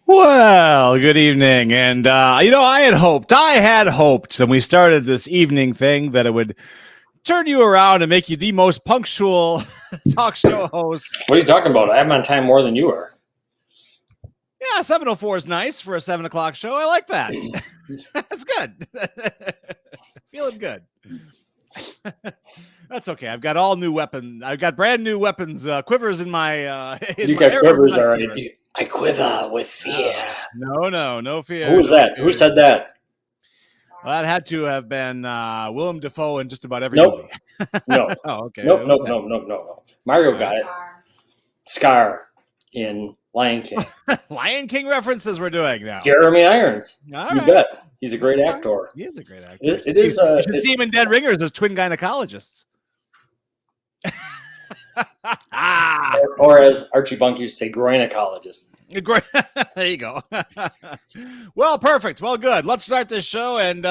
Well, good evening. And, I had hoped when we started this evening thing that it would turn you around and make you the most punctual talk show host. What are you talking about? I'm on time more than you are. Yeah, 7:04 is nice for a 7 o'clock show. I like that. That's good. Feeling good. That's okay. I've got all new weapons. I've got brand new weapons, quivers in my. You got quivers, all right. I quiver with fear. No fear. Who was that? Who said that? Well, that had to have been Willem Dafoe in just about every movie. No. Oh, okay. No. Mario got it. Scar in Lion King. Lion King references we're doing now. Jeremy Irons. You bet. He's a great actor. He is a great actor. It is. You should see him in Dead Ringers as twin gynecologists. or as Archie Bunk used to say, groinecologist. There you go. Well, perfect. Well, good. Let's start this show and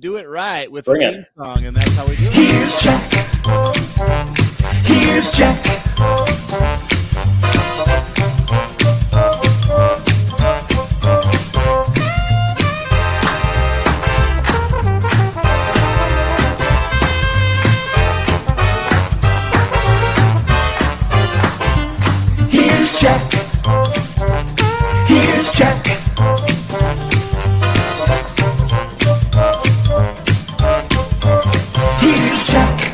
do it right with the theme song, and that's how we do it. Here's Jack. Here's Jack. Here's Jack. Here's Jack. Here's Jack.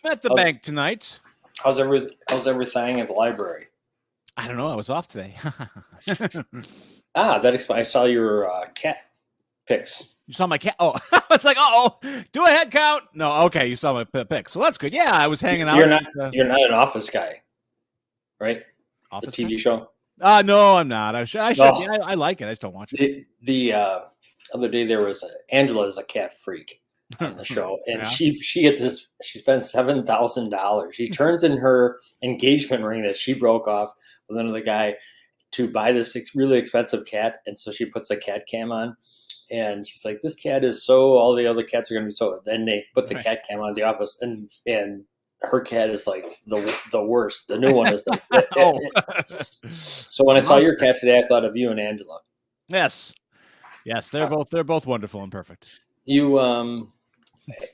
At the bank tonight. How's everything at the library? I don't know. I was off today. That explains. I saw your cat pics. You saw my cat? Oh, I was like, do a head count. No, okay, you saw my pics. So that's good. Yeah, I was hanging out. You're not an Office guy, right? Office the TV show? No, I'm not. I should. I like it. I just don't watch it. The other day there was Angela is a cat freak on the show, and she gets this. She spends $7,000. She turns in her engagement ring that she broke off with another guy to buy this really expensive cat, and so she puts a cat cam on. And she's like, this cat is so, all the other cats are going to be so. Then they put the cat cam on the office, and her cat is like the worst. The new one is like, So when I saw your cat today, I thought of you and Angela. Yes, they're both wonderful and perfect. You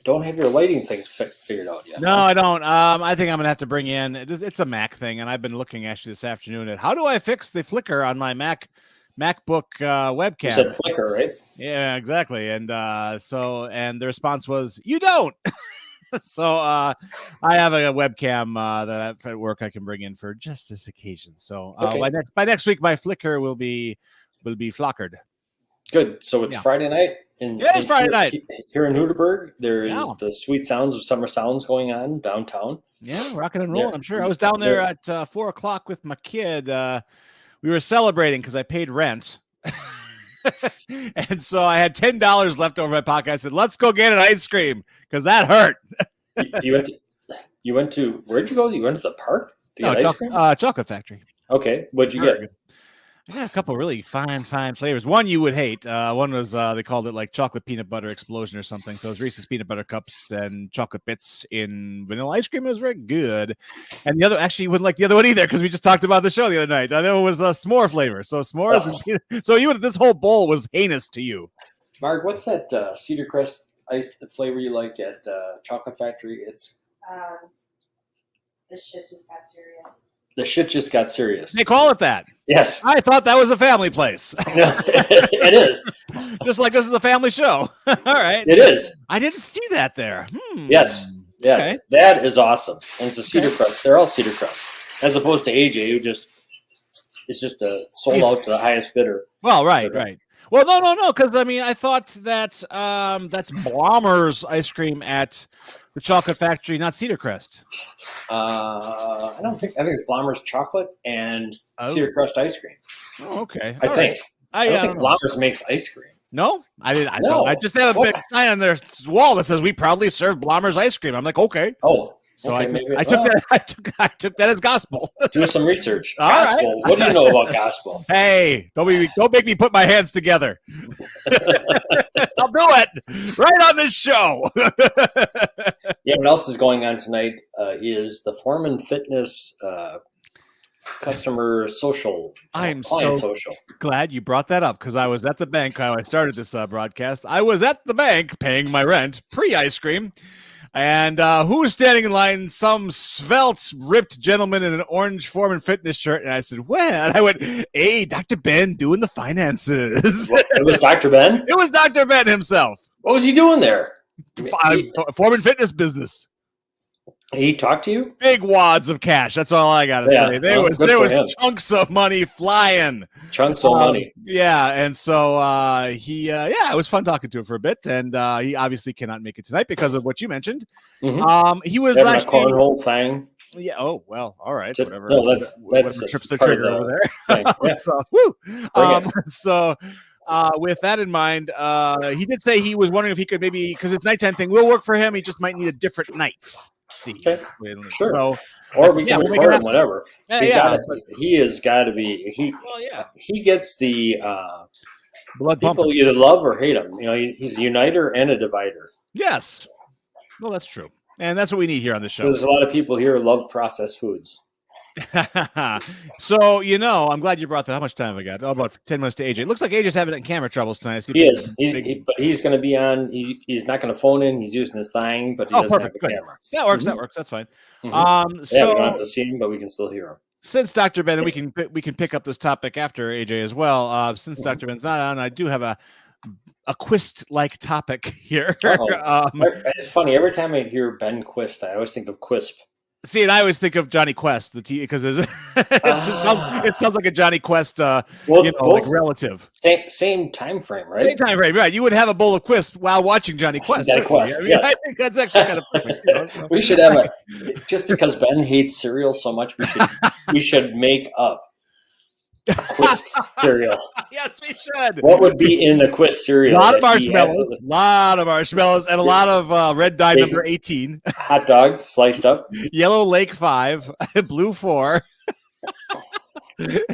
don't have your lighting thing figured out yet. No, I don't. I think I'm gonna have to bring in. It's a Mac thing, and I've been looking actually this afternoon at how do I fix the flicker on my Mac MacBook webcam. You said Flickr, right? Yeah, exactly. And and the response was, "You don't." So I have a webcam that at work I can bring in for just this occasion. So by next week, my Flickr will be flockered. Good. So it's Friday night. It's Friday night. Here in Huderberg, there is the Sweet Sounds of Summer Sounds going on downtown. Yeah, rocking and rolling, I'm sure. I was down there at 4 o'clock with my kid. We were celebrating because I paid rent. And so I had $10 left over in my pocket. I said, let's go get an ice cream because that hurt. You went to, where'd you go? You went to the park to get ice cream? Chocolate Factory. Okay. What'd you get? I got a couple really fine flavors. One you would hate. One was they called it like chocolate peanut butter explosion or something. So it was Reese's peanut butter cups and chocolate bits in vanilla ice cream. It was very good. And the other, actually, you wouldn't like the other one either because we just talked about the show the other night. The other one was s'more flavor. So s'mores. And peanut, so this whole bowl was heinous to you. Mark, what's that Cedar Crest ice flavor you like at Chocolate Factory? It's this shit just got serious. The shit just got serious. They call it that. Yes. I thought that was a family place. It is. Just like this is a family show. All right. It is. I didn't see that there. Yes. Yeah. Okay. That is awesome. And it's a Cedar Crest. They're all Cedar Crest. As opposed to AJ, who just is just sold out to the highest bidder. Well, right. Well, no. Because, I thought that that's Blommer's ice cream at the Chocolate Factory, not Cedar Crest. I don't think so. I think it's Blommer's chocolate and Cedar Crest ice cream. Oh, okay. I think. I don't think Blommer's makes ice cream. No, I didn't. No. I just have a big sign on their wall that says we proudly serve Blommer's ice cream. I'm like, okay. Oh. So okay, I took that as gospel. Do some research. All gospel. Right. What do you know about gospel? Hey, don't make me put my hands together. I'll do it right on this show. Yeah, what else is going on tonight is the Foreman Fitness customer social. I'm so social. Glad you brought that up because I was at the bank how I started this broadcast. I was at the bank paying my rent, pre-ice cream. And who was standing in line? Some svelte, ripped gentleman in an orange Foreman Fitness shirt. And I said, well, and I went, hey, Dr. Ben doing the finances. It was Dr. Ben? It was Dr. Ben himself. What was he doing there? Foreman Fitness business. He talked to you? Big wads of cash. That's all I got to say. There was chunks of money flying. Chunks of money. Yeah. And so it was fun talking to him for a bit. And he obviously cannot make it tonight because of what you mentioned. Mm-hmm. He was having actually a cornhole thing. Yeah. Oh, well, all right. Whatever. No, that's whatever trips the trigger over there. Yeah. So, with that in mind, he did say he was wondering if he could maybe, because it's nighttime thing, will work for him. He just might need a different night. See. Okay. Sure. So, or we can record him, whatever. Yeah, he has got to be. He gets the blood people pumping. either love or hate him. He's a uniter and a divider. Yes. Well, that's true, and that's what we need here on the show. There's a lot of people here who love processed foods. So I'm glad you brought that. How much time have I got? About 10 minutes to AJ. Looks like AJ's having camera troubles tonight. He is, but he's going to be on. He's not going to phone in. He's using his thing, but he doesn't have a camera. That works. Mm-hmm. That works. That's fine. Mm-hmm. So we don't have to see him, but we can still hear him. Since Dr. Ben, and we can pick up this topic after AJ as well. Since Dr. Ben's not on, I do have a Quist-like topiip here. It's funny. Every time I hear Ben Quist, I always think of Quisp. See, and I always think of Johnny Quest, because it sounds like a Johnny Quest, like relative. Same time frame, right? Same time frame, right? You would have a bowl of Quist while watching Johnny Quest. Yes. I think that's actually kind of perfect. We should have just because Ben hates cereal so much, we should make up a Quist cereal. Yes, we should. What would be in the Quist cereal? A lot of marshmallows, and a lot of red dye number 18. Hot dogs sliced up. Yellow Lake 5, blue 4.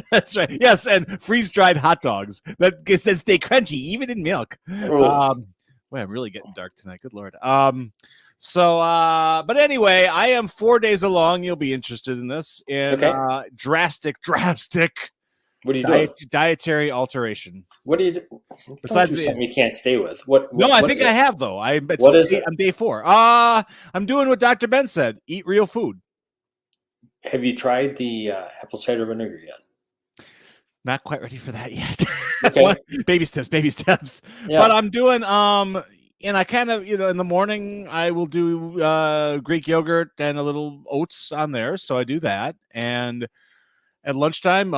That's right. Yes, and freeze-dried hot dogs that stay crunchy even in milk. I'm really getting dark tonight. Good Lord. But anyway, I am 4 days along. You'll be interested in this. Drastic. What are you doing? Dietary alteration. What do you do? Besides something you can't stay with. I think I have though. What is it? I'm day 4. I'm doing what Dr. Ben said. Eat real food. Have you tried the apple cider vinegar yet? Not quite ready for that yet. Okay. Baby steps. Yeah. But I'm doing and I kind of, in the morning I will do Greek yogurt and a little oats on there, so I do that. And at lunchtime,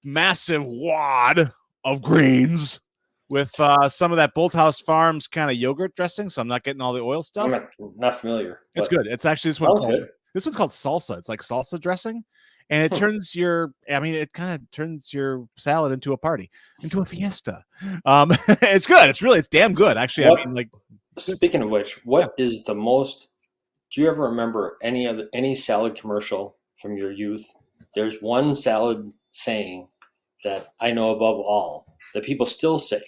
massive wad of greens with some of that Bolthouse Farms kind of yogurt dressing, so I'm not getting all the oil stuff. I'm not familiar. It's good. It's actually this one's called salsa. It's like salsa dressing. And it turns it kind of turns your salad into a party, into a fiesta. It's good. It's damn good. Actually, Speaking of which, what is the most, do you ever remember any salad commercial from your youth? There's one salad saying that I know above all that people still say.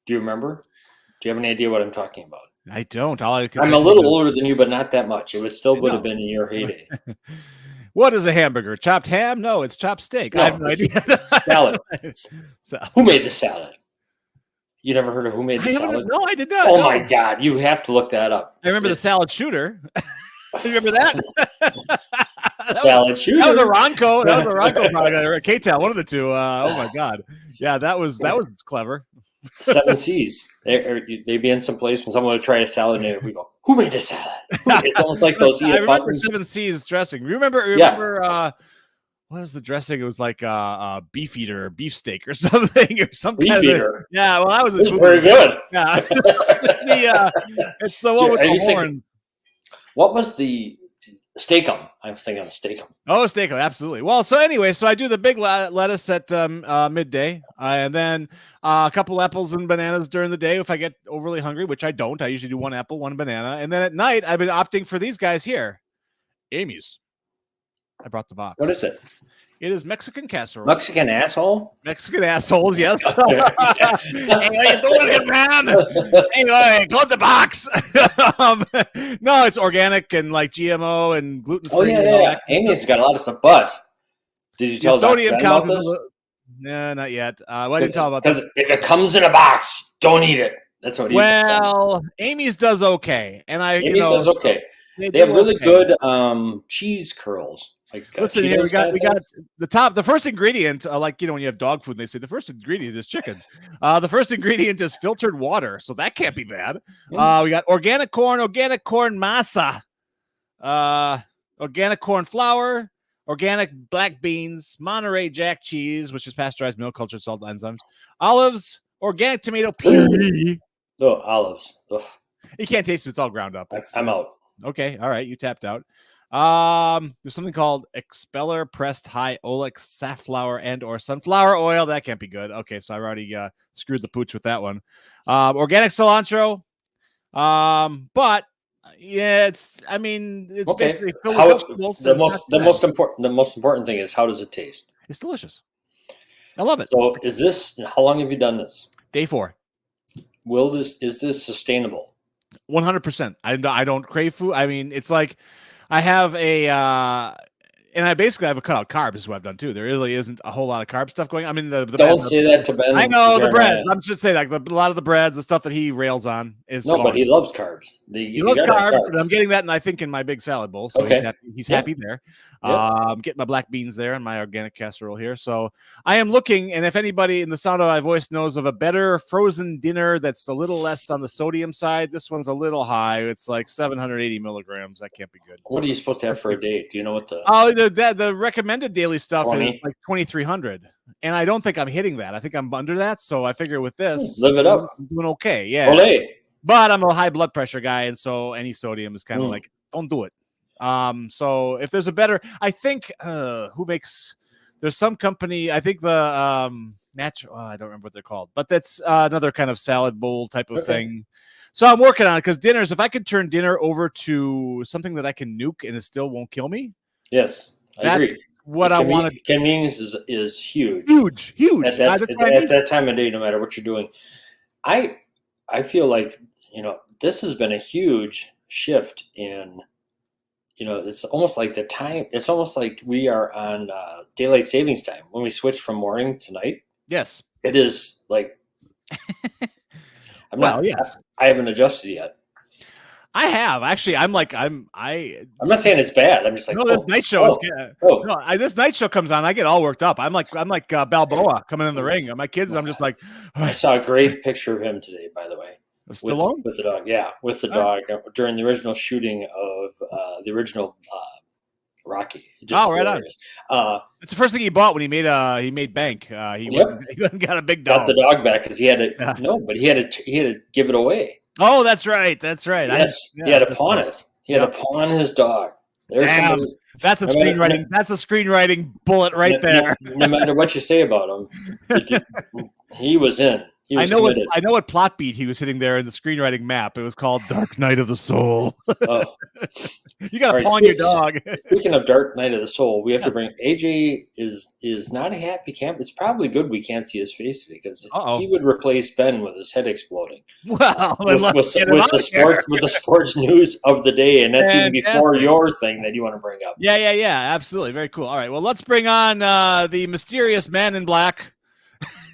Do you remember? Do you have any idea what I'm talking about? I don't. I'm a little older than you, but not that much. It would have been in your heyday. What is a hamburger? Chopped ham? No, it's chopped steak. No, I have no idea. Salad. Who made the salad? You never heard of Who Made the Salad? No, I did not. Oh my God, you have to look that up. I remember the salad shooter. You remember that? Salad shooter. That was a Ronco. That was a Ronco product. Or a K-Tel, one of the two. Oh my God. Yeah, that was clever. 7 C's. They'd be in some place and someone would try a salad and we go, "Who made the salad?" It's almost like those. I remember 7 C's dressing. Remember what was the dressing? It was like beef eater or beef steak or something or some beef kind eater. Yeah, well, that was very good. Yeah, it's the one with the horn. What was the steakum? I was thinking of steakum. Oh, steakum, absolutely. Well, so anyway, so I do the big lettuce at midday, and then a couple apples and bananas during the day if I get overly hungry, which I don't. I usually do 1 apple, 1 banana, and then at night I've been opting for these guys here, Amy's. I brought the box. What is it? It is Mexican casserole. Mexican asshole? Mexican assholes, yes. Hey, how you doing, man? Anyway, close the box. No, it's organic and like GMO and gluten-free. Oh, yeah. Amy's got a lot of stuff, but did you tell sodium count about this? No, not yet. What did you tell about this? Because if it comes in a box, don't eat it. That's what he's saying. Amy's does okay. And Amy's does okay. They have really good cheese curls. Like, listen here, we got the first ingredient, when you have dog food, they say the first ingredient is chicken. The first ingredient is filtered water, so that can't be bad. We got organic corn masa, organic corn flour, organic black beans, Monterey Jack cheese, which is pasteurized milk, cultured salt enzymes, olives, organic tomato puree. Oh, olives. Ugh. You can't taste it; it's all ground up. I'm out. Okay, all right, you tapped out. There's something called expeller pressed high oleic safflower and or sunflower oil. That can't be good. Okay, so I already screwed the pooch with that one. Organic cilantro. But yeah, it's Okay. basically filled with vegetables. The most important thing is, how does it taste? It's delicious. I love it. So how long have you done this? Day 4. Is this sustainable? 100%. I don't crave food. I mean, it's like I have and I basically have a cut out carbs is what I've done too. There really isn't a whole lot of carb stuff going on. I mean, don't say that to Ben. I know the bread. I'm just saying a lot of the breads, the stuff that he rails on is but he loves carbs. He loves carbs. And I'm getting that, and I think in my big salad bowl. So he's happy there. I'm getting my black beans there and my organic casserole here. So I am looking, and if anybody in the sound of my voice knows of a better frozen dinner that's a little less on the sodium side, this one's a little high. It's like 780 milligrams. That can't be good. What are you supposed to have for a day? Do you know what the recommended daily stuff 20? Is like 2,300, and I don't think I'm hitting that. I think I'm under that. So I figure with this, live it up. I'm doing okay. Yeah. Olé. But I'm a high blood pressure guy, and so any sodium is kind of like, don't do it. So if there's a better, I think there's some company, I think the natural, I don't remember what they're called, but that's another kind of salad bowl type of thing. So I'm working on it, because dinners, if I could turn dinner over to something that I can nuke and it still won't kill me. Yes, I agree. What I want to, convenience is huge. Huge. At that time of day, no matter what you're doing. I feel like, this has been a huge shift in, it's almost like it's almost like we are on daylight savings time when we switch from morning to night. Yes. It is like, I haven't adjusted yet. I have actually. I'm not saying it's bad. I'm just like, no. This night show is oh. this night show comes on. I get all worked up. I'm like Balboa coming in the ring. My kids. I'm just like. I saw a great picture of him today. By the way, Stallone with the dog. Yeah, with the dog during the original shooting of the original Rocky. Just right on. It's the first thing he bought when he made bank. He got a big dog. Got the dog back because he had to. But he had to give it away. Oh, that's right. Yes, he had to pawn it. He had to pawn his dog. Damn, that's a screenwriting. That's a screenwriting bullet right there. No matter what you say about him, he was in. I know what plot beat he was hitting there in the screenwriting map. It was called Dark Night of the Soul. Oh. You got to pawn your dog. Speaking of Dark Night of the Soul, we have to bring AJ is not a happy camp. It's probably good we can't see his face because he would replace Ben with his head exploding. Well, with the sports news of the day, and that's even before your thing that you want to bring up. Yeah, absolutely, very cool. All right, well, let's bring on the mysterious man in black,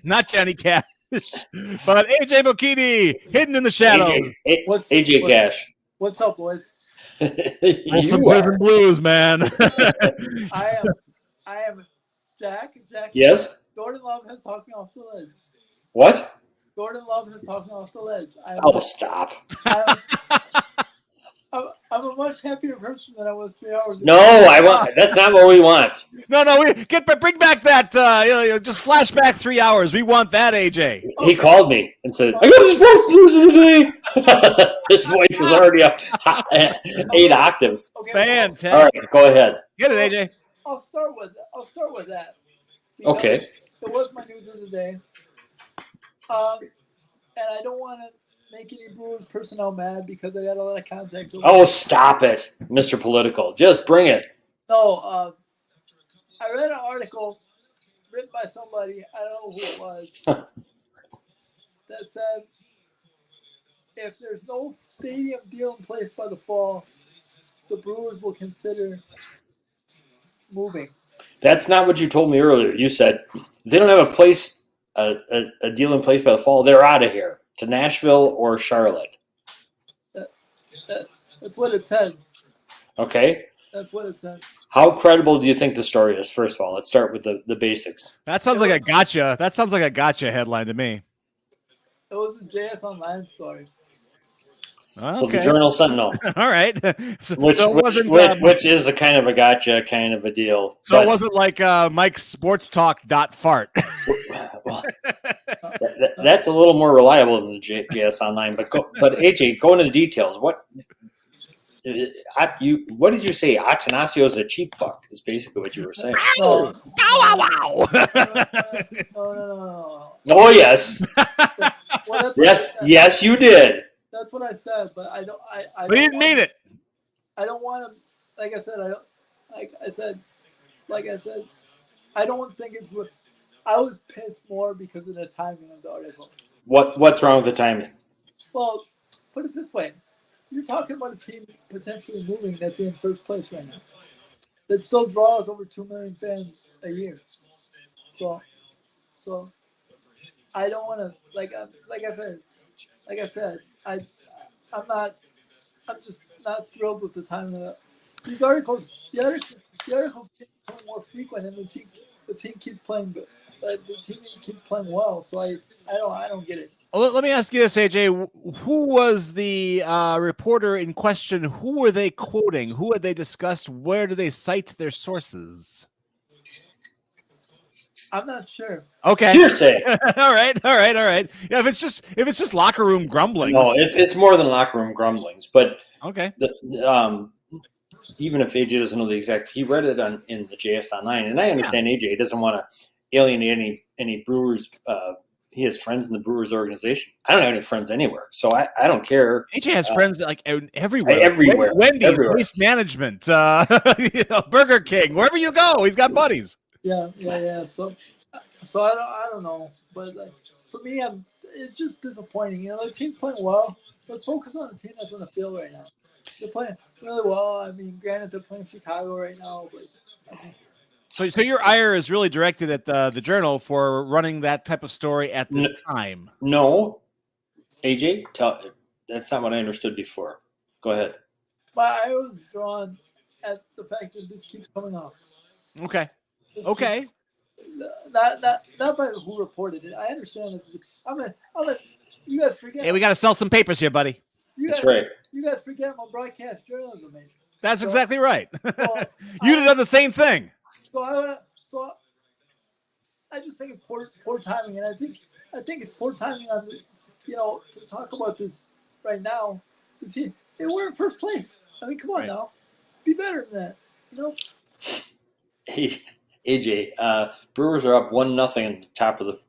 not Johnny Cash. But AJ Bocchini, hidden in the shadows. AJ Cash. What's up, boys? Some prison blues, man. I am Jack. Yes. Gordon Love has talked me off the ledge. What? Gordon Love has talked me off the ledge. Stop. I'm a much happier person than I was 3 hours ago. No, that's not what we want. No, bring back that. Just flashback 3 hours. We want that, AJ. He called me and said, "I got the sports news today." His voice was already up 8 octaves. Okay, fantastic. All right, go ahead. Get it, AJ. I'll start with that. Okay. It was my news of the day. And I don't want to make any Brewers personnel mad because I got a lot of contacts. Stop it, Mr. Political. Just bring it. No, I read an article written by somebody, I don't know who it was, that said if there's no stadium deal in place by the fall, the Brewers will consider moving. That's not what you told me earlier. You said they don't have a deal in place by the fall. They're out of here to Nashville or Charlotte. That's what it said. Okay. That's what it said. How credible do you think the story is? First of all, let's start with the basics. That sounds like a gotcha. That sounds like a gotcha headline to me. It was a JS Online story. Okay. So the Journal Sentinel. All right. Which is a kind of a gotcha kind of a deal. So it wasn't like Mike's Sports Talk .fart. Well, that's a little more reliable than the JS Online. But AJ, go into the details. What did you say? Atanasio is a cheap fuck. Is basically what you were saying. No. Wow. No. Oh yes. Yes, you did. That's what I said, but I don't. But he didn't mean it. I don't want to. Like I said, I don't think it's what. I was pissed more because of the timing of the article. What's wrong with the timing? Well, put it this way: you're talking about a team potentially moving that's in first place right now, that still draws over 2 million fans a year. So, I don't want to like I said. I'm just not thrilled with the timing of that. These articles, the articles become more frequent, and the team keeps playing, but the team keeps playing well. So I don't get it. Well, let me ask you this, AJ. Who was the reporter in question? Who were they quoting? Who had they discussed? Where do they cite their sources? I'm not sure. Okay. Hearsay. All right. Yeah, if it's just locker room grumblings. No, it's more than locker room grumblings. But okay. Even if AJ doesn't know the exact, he read it in the JS Online, and I understand AJ doesn't want to alienate any Brewers. He has friends in the Brewers organization. I don't have any friends anywhere, so I don't care. AJ has friends like everywhere. Everywhere. Wendy's, Waste Management, Burger King, wherever you go, he's got buddies. Yeah. So I don't know, but for me, it's just disappointing. The team's playing well. Let's focus on the team that's on the field right now. They're playing really well. I mean, granted, they're playing Chicago right now, but. So your ire is really directed at the Journal for running that type of story at this time. No, AJ, that's not what I understood before. Go ahead. But I was drawn at the fact that this keeps coming up. Okay. This Okay. keeps- not by who reported it. I understand it's. I'm a. You guys forget. Hey, we got to sell some papers here, buddy. That's right. You guys forget I'm a broadcast journalism major. That's So- exactly right. So, You'd have done the same thing. So I just think it's poor timing, and I think it's poor timing on to talk about this right now. Because we're in first place. I mean, come on Right. now, be better than that. Hey, AJ, Brewers are up 1-0 in the top of the,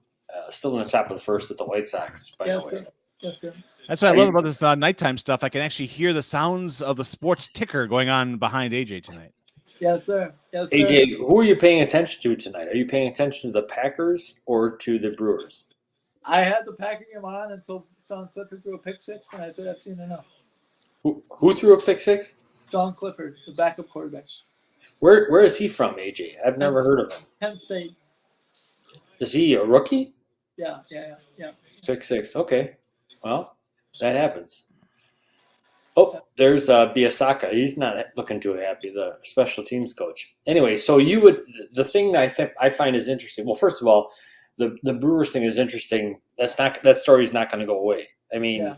still in the top of the first at the White Sox. By the way, That's it. That's what I love about this nighttime stuff. I can actually hear the sounds of the sports ticker going on behind AJ tonight. Yes, sir. Yes, sir. AJ, who are you paying attention to tonight? Are you paying attention to the Packers or to the Brewers? I had the Packers game on until John Clifford threw a pick six, and I said I've seen enough. Who threw a pick six? John Clifford, the backup quarterback. Where is he from, AJ? I've never heard of him. Penn State. Is he a rookie? Yeah. Pick six. Okay. Well, that happens. Oh, there's Biasaka. He's not looking too happy, the special teams coach. Anyway, so the thing that I find is interesting. Well, first of all, the Brewers thing is interesting. That story is not going to go away. I mean,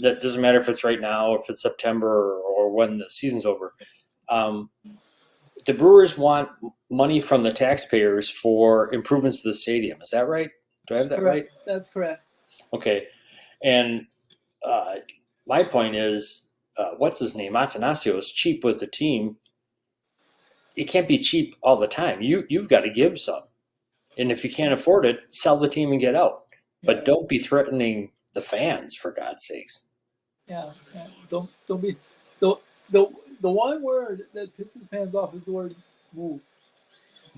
that doesn't matter if it's right now, if it's September, or when the season's over. The Brewers want money from the taxpayers for improvements to the stadium. Is that right? Do I have that right? That's correct. Okay. And my point is, what's his name? Atanasio is cheap with the team. It can't be cheap all the time. You've got to give some. And if you can't afford it, sell the team and get out. But don't be threatening the fans, for God's sakes. Yeah. Don't be the one word that pisses fans off is the word move.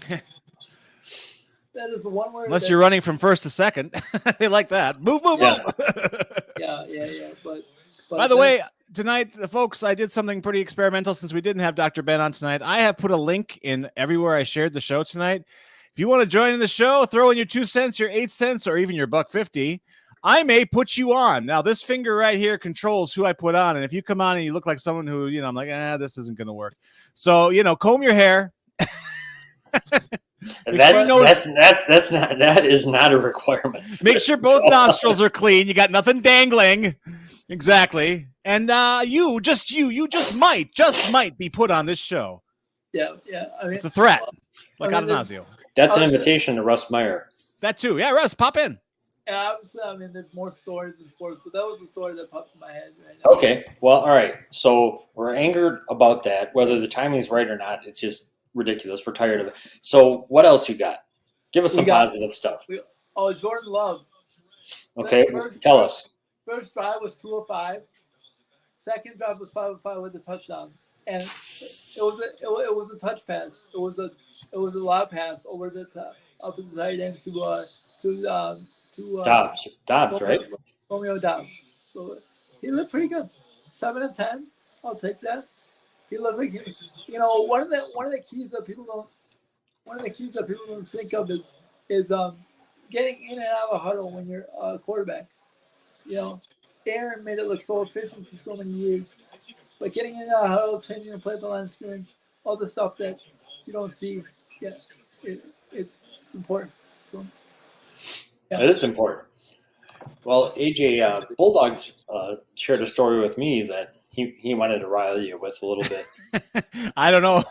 That is the one word. Unless you're running from first to second. They like that. Move. Yeah. But By the way, tonight, folks, I did something pretty experimental since we didn't have Dr. Ben on tonight. I have put a link in everywhere I shared the show tonight. If you want to join in the show, throw in your 2 cents, your 8 cents, or even your $1.50. I may put you on. Now, this finger right here controls who I put on. And if you come on and you look like someone who, I'm like, this isn't going to work. So, comb your hair. That is not a requirement. Make sure both nostrils are clean. You got nothing dangling. Exactly. And you just might be put on this show. Yeah. I mean, it's a threat. Like Atanasio. That's an invitation to Russ Meyer. That too. Yeah, Russ, pop in. Yeah, I mean, there's more stories in sports, but that was the story that popped in my head right now. Okay. Well, all right. So we're angered about that. Whether the timing is right or not, it's just ridiculous. We're tired of it. So what else you got? Give us some positive stuff. Jordan Love. Okay. Tell us. First drive was 205. Second drive was 505 with a touchdown, and it was a touch pass. It was a lob pass over the top, up in the tight end to Dobbs, right? Romeo Dobbs. So he looked pretty good. 7 of 10. I'll take that. He looked like one of the keys that people don't think of is getting in and out of a huddle when you're a quarterback. Aaron made it look so efficient for so many years, but getting in and out of a huddle, changing the play at the line of scrimmage, all the stuff that you don't see, it's important. So. Yeah. It is important. Well, AJ, Bulldog shared a story with me that he wanted to rile you with a little bit. I don't know.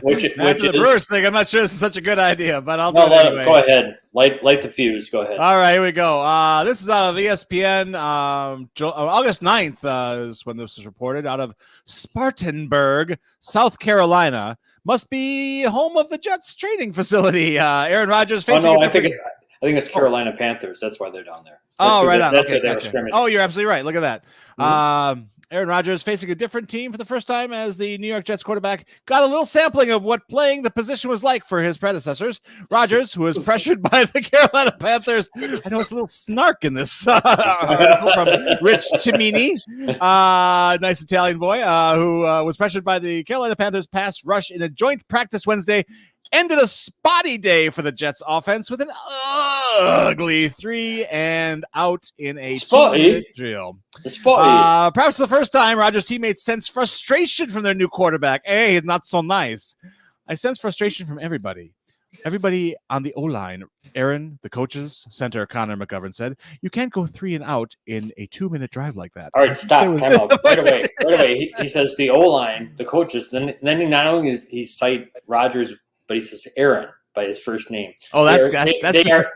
Which the Brewers thing, I'm not sure this is such a good idea, but I'll do it anyway. Go ahead. Light the fuse. Go ahead. All right, here we go. This is out of ESPN. August 9th is when this was reported. Out of Spartanburg, South Carolina. Must be home of the Jets training facility. Aaron Rodgers facing I think it's Carolina Panthers. That's why they're down there. Right on. That's okay, where they were scrimmaging. Oh, you're absolutely right. Look at that. Mm-hmm. Aaron Rodgers facing a different team for the first time as the New York Jets quarterback. Got a little sampling of what playing the position was like for his predecessors. Rodgers, who was pressured by the Carolina Panthers. I know it's a little snark in this article from Rich Cimini, nice Italian boy, who was pressured by the Carolina Panthers pass rush in a joint practice Wednesday ended a spotty day for the Jets offense with an ugly 3 and out in a Spotty? 2-minute drill. Spotty. Perhaps for the first time, Rodgers' teammates sense frustration from their new quarterback. Hey, he's not so nice. I sense frustration from everybody. Everybody on the O-line. Aaron, the coaches, center Connor McGovern said, "You can't go 3 and out in a 2-minute drive like that." All right, stop. Time out. Right away. He says the O-line, the coaches. Then he not only he cite Rodgers, but he says Aaron by his first name. Oh, that's they not are,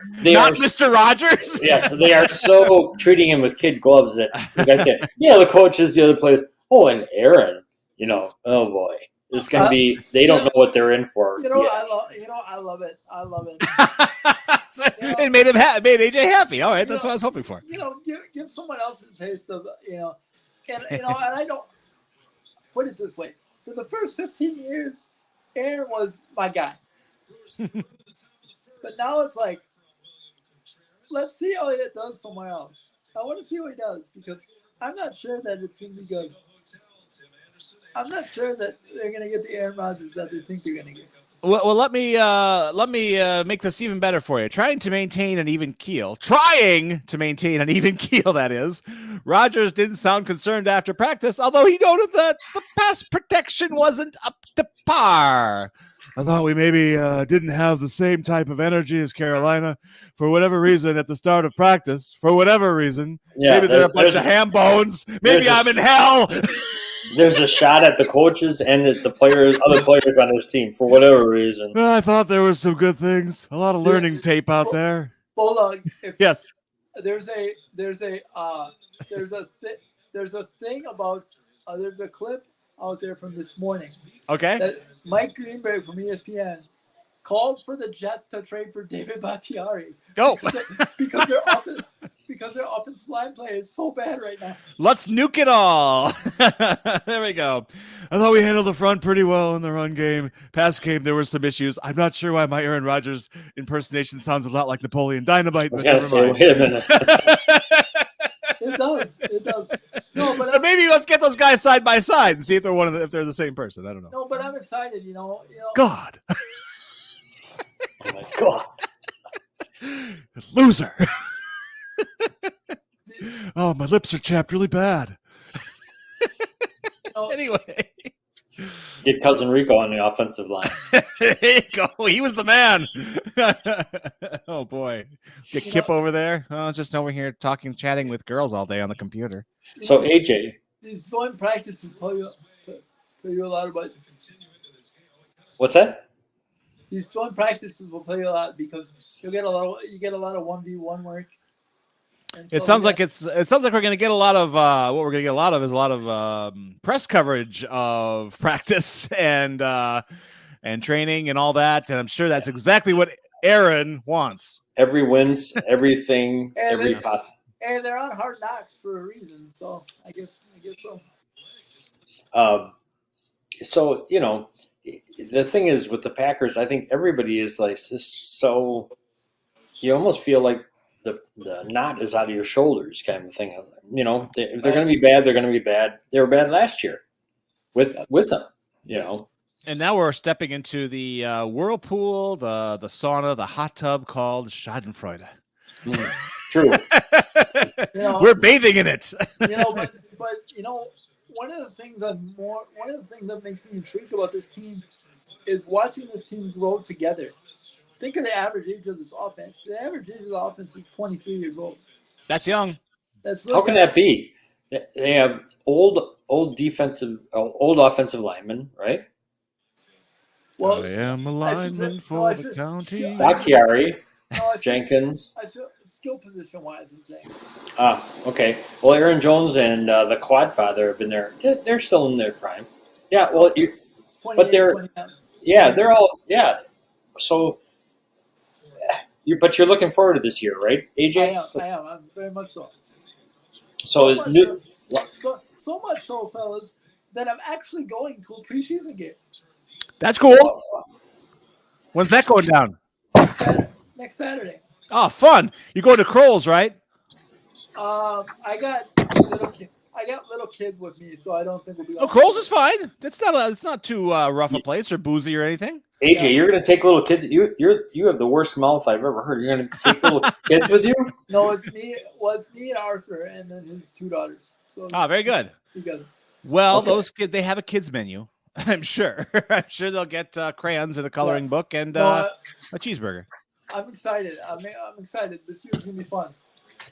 Mr. Rogers. Yes, they are so treating him with kid gloves that you guys say, the coaches, the other players. Oh, and Aaron, oh boy. It's going to be, they don't know what they're in for. I love it. I love it. It made him made AJ happy. All right, that's what I was hoping for. Give someone else a taste of, and I don't put it this way. For the first 15 years, Aaron was my guy. But now it's like, let's see how he does somewhere else. I want to see what he does because I'm not sure that it's going to be good. I'm not sure that they're going to get the Aaron Rodgers that they think they're going to get. Well, let me make this even better for you. Trying to maintain an even keel, that is. Rodgers didn't sound concerned after practice, although he noted that the pass protection wasn't up to par. I thought we maybe didn't have the same type of energy as Carolina for whatever reason at the start of practice. For whatever reason, maybe they're a bunch of ham bones. Maybe I'm in hell. There's a shot at the coaches and at the other players on his team for whatever reason. I thought there was some good things. A lot of learning tape out there. Hold on. Yes. There's a clip out there from this morning. Okay. That Mike Greenberg from ESPN called for the Jets to trade for David Bakhtiari. Go. Because their offensive line play is so bad right now. Let's nuke it all. There we go. I thought we handled the front pretty well in the run game. Pass game, there were some issues. I'm not sure why my Aaron Rodgers impersonation sounds a lot like Napoleon Dynamite. I was going to say, wait a minute. It does. No, but maybe let's get those guys side by side and see if they're if they're the same person. I don't know. No, but I'm excited. God. Oh my God. Loser. Oh, my lips are chapped really bad. Anyway. Get Cousin Rico on the offensive line. There you go. He was the man. Oh, boy. Get Kip over there. Oh, just over here chatting with girls all day on the computer. So, AJ. These joint practices tell you a lot about. What's that? These joint practices will tell you a lot because you get a lot of 1v1 work. It sounds like we're going to get a lot of what we're going to get a lot of is a lot of press coverage of practice and training and all that, and I'm sure that's exactly what Aaron wants. Every wins, everything, every possible. And they're on Hard Knocks for a reason, so I guess so. So the thing is with the Packers, I think everybody is like just so you almost feel like the knot is out of your shoulders kind of thing. If they're going to be bad, they're going to be bad. They were bad last year with them, And now we're stepping into the whirlpool, the sauna, the hot tub called Schadenfreude. True. We're bathing in it. But one of the things that makes me intrigued about this team is watching this team grow together. Think of the average age of this offense. The average age of the offense is 23 years old. That's young. How can that be? They have old offensive linemen, right? Well, I am a lineman for the county. Bakhtiari, Jenkins. I feel skill position wise, I'm saying. Okay. Well, Aaron Jones and the Quad Father have been there. They're still in their prime. Yeah. Well, they're all. So. But you're looking forward to this year, right, AJ? I am. I'm very much so. So much so, fellas, that I'm actually going to a preseason game. That's cool. When's that going down? Next Saturday. Oh, fun! You going to Kroll's, right? I got little kids with me, so I don't think we'll be. Oh, Coles is fine. It's not too rough a place or boozy or anything. AJ, you're gonna take little kids. You have the worst mouth I've ever heard. You're gonna take little kids with you? No, it's me. Well, it's me and Arthur, and then his 2 daughters. So Very good. together. Well, those kids, they have a kids menu. I'm sure. I'm sure they'll get crayons and a coloring book and a cheeseburger. I'm excited. I'm excited. This year's gonna be fun.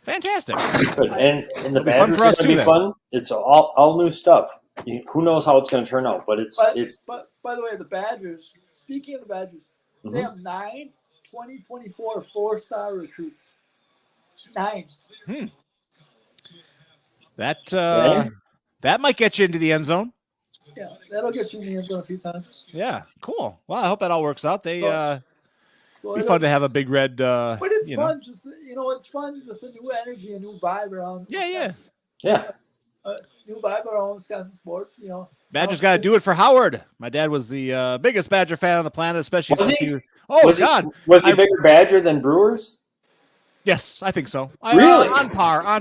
Fantastic. Good. And the It'll be fun Badgers for us are gonna too, be fun. It's all new stuff. Who knows how it's gonna turn out? But But by the way, the Badgers. Speaking of the Badgers, they have 9 2024 4-star recruits. 9. That might get you into the end zone. Yeah, that'll get you in the end zone a few times. Yeah, cool. Well, I hope that all works out. They So be fun to have a big red. But it's fun. Just it's fun. Just a new energy, a new vibe around. Yeah. New vibe around Wisconsin sports. Badgers got to do it for Howard. My dad was the biggest Badger fan on the planet, especially Was since he? God. Was he a bigger Badger than Brewers? Yes, I think so. Really? On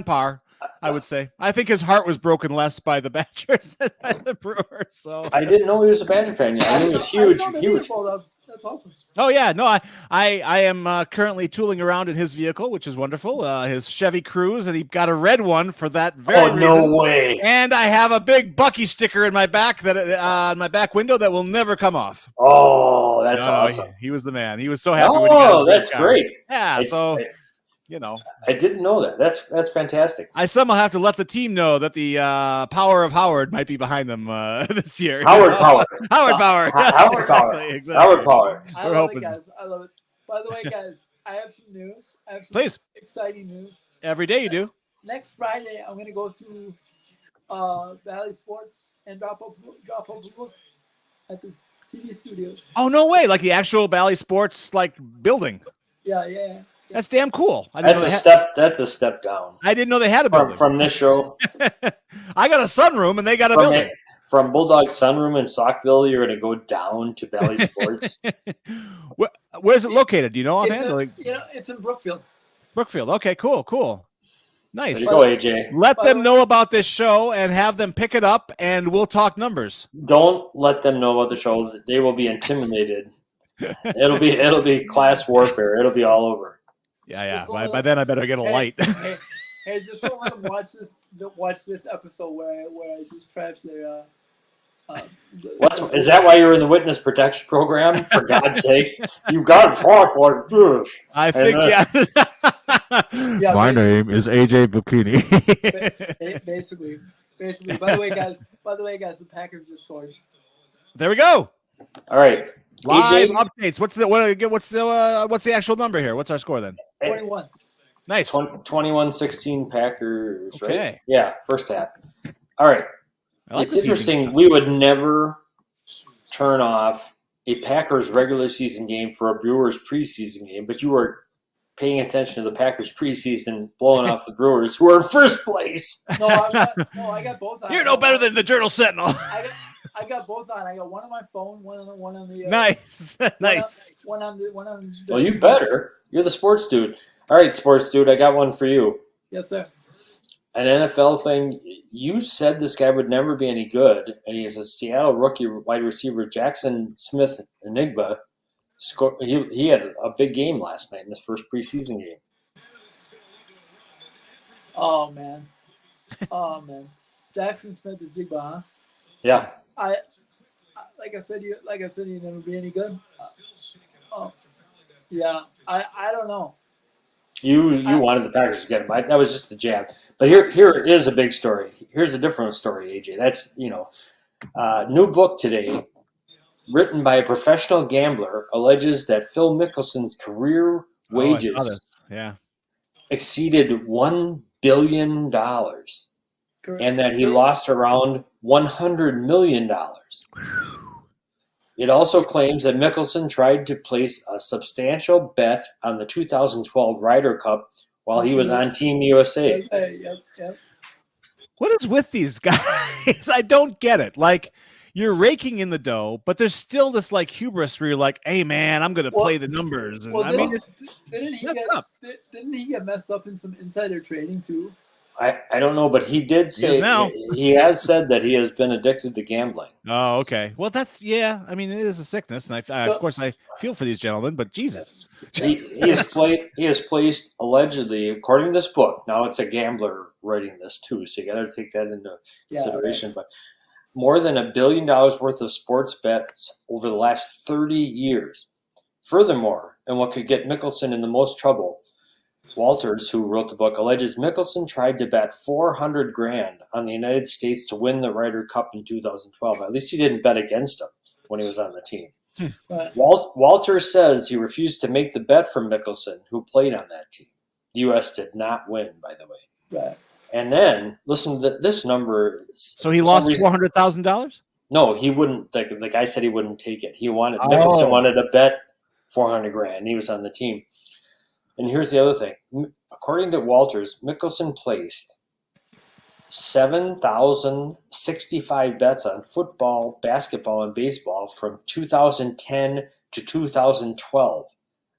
par. I would say. I think his heart was broken less by the Badgers than by the Brewers. So I didn't know he was a Badger fan yet. I knew he was huge. That's awesome. Oh yeah, no, I am currently tooling around in his vehicle, which is wonderful. His Chevy Cruze, and he got a red one for that very reason. No way! And I have a big Bucky sticker in my back that on my back window that will never come off. Oh, that's awesome. He was the man. He was so happy. Oh, that's great. Yeah, I didn't know that. That's fantastic. I somehow have to let the team know that the power of Howard might be behind them this year. Howard Power. Howard Power. Howard Power. Exactly. Howard Power. I love it, guys. I love it. By the way, guys, I have some news. I have some exciting news. Every day you do. Next Friday, I'm going to go to Valley Sports and drop a book at the TV studios. Oh, no way. Like the actual Valley Sports building. Yeah. That's damn cool. That's a step down. I didn't know they had a building from this show. I got a sunroom and they got a building. From Bulldog Sunroom in Saukville, you're going to go down to Valley Sports. Where's it located? Do you know offhand? It's in Brookfield. Brookfield. Okay, cool. Nice. There you go, AJ. Let them know about this show and have them pick it up, and we'll talk numbers. Don't let them know about the show. They will be intimidated. It'll be class warfare. It'll be all over. Yeah. By then, I better get a light. Hey, just don't let them watch this episode where I just trash their. Is that why you're in the witness protection program? For God's sakes, you got to talk like this. I think, My name is AJ Bikini. Basically. By the way, guys, the Packers just scored. There we go. All right. Live AJ, updates. What's the actual number here? What's our score then? 21. Nice. 21-16 Packers, right? Okay. Yeah, first half. All right. It's interesting. We would never turn off a Packers regular season game for a Brewers preseason game, but you were paying attention to the Packers preseason, blowing off the Brewers, who are in first place. No, I got both on. You're no better than the Journal Sentinel. I got both on. I got one on my phone, one on the. Nice. One on. Well, you better. You're the sports dude. All right, sports dude. I got one for you. Yes, sir. An NFL thing. You said this guy would never be any good, and he's a Seattle rookie wide receiver, Jackson Smith Enigma. He had a big game last night in this first preseason game. Oh man. Jackson Smith Enigma, huh? Yeah. Like I said, he'd never be any good. Yeah. I don't know. You wanted the Packers to get him. That was just a jab. But here is a big story. Here's a different story, AJ. That's, new book today, written by a professional gambler, alleges that Phil Mickelson's career wages exceeded $1 billion. Correct. And that he lost around $100 million. It also claims that Mickelson tried to place a substantial bet on the 2012 Ryder Cup while he was on Team USA. Yep. What is with these guys? I don't get it. Like, you're raking in the dough, but there's still this hubris where you're like, "Hey, man, I'm going to play the numbers." And didn't he get messed up in some insider trading too? I don't know, but he did say now. he has said that he has been addicted to gambling. Oh, okay. Well, I mean, it is a sickness, and of course I feel for these gentlemen, but Jesus. He has placed allegedly, according to this book. Now it's a gambler writing this too, so you got to take that into consideration. Right. But more than $1 billion worth of sports bets over the last 30 years. Furthermore, and what could get Mickelson in the most trouble, Walters, who wrote the book, alleges Mickelson tried to bet $400,000 on the United States to win the Ryder Cup in 2012. At least he didn't bet against him when he was on the team. Walters says he refused to make the bet for Mickelson, who played on that team. The U.S. did not win, by the way. Right. And then, listen to this number. So he lost $400,000? No, he wouldn't. The guy said he wouldn't take it. Mickelson wanted to bet $400,000, and he was on the team. And here's the other thing. According to Walters, Mickelson placed 7,065 bets on football, basketball, and baseball from 2010 to 2012,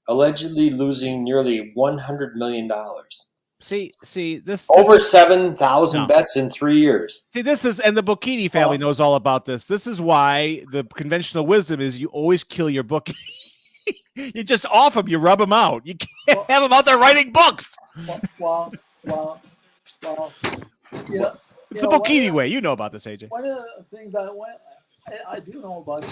allegedly losing nearly $100 million. See, this over 7,000 bets in 3 years. See, and the Bocchini family knows all about this. This is why the conventional wisdom is you always kill your bookie. You just off them, you rub them out. You can't have them out there writing books. Well. It's the Bocchini way. You know about this, AJ. One of the things I do know about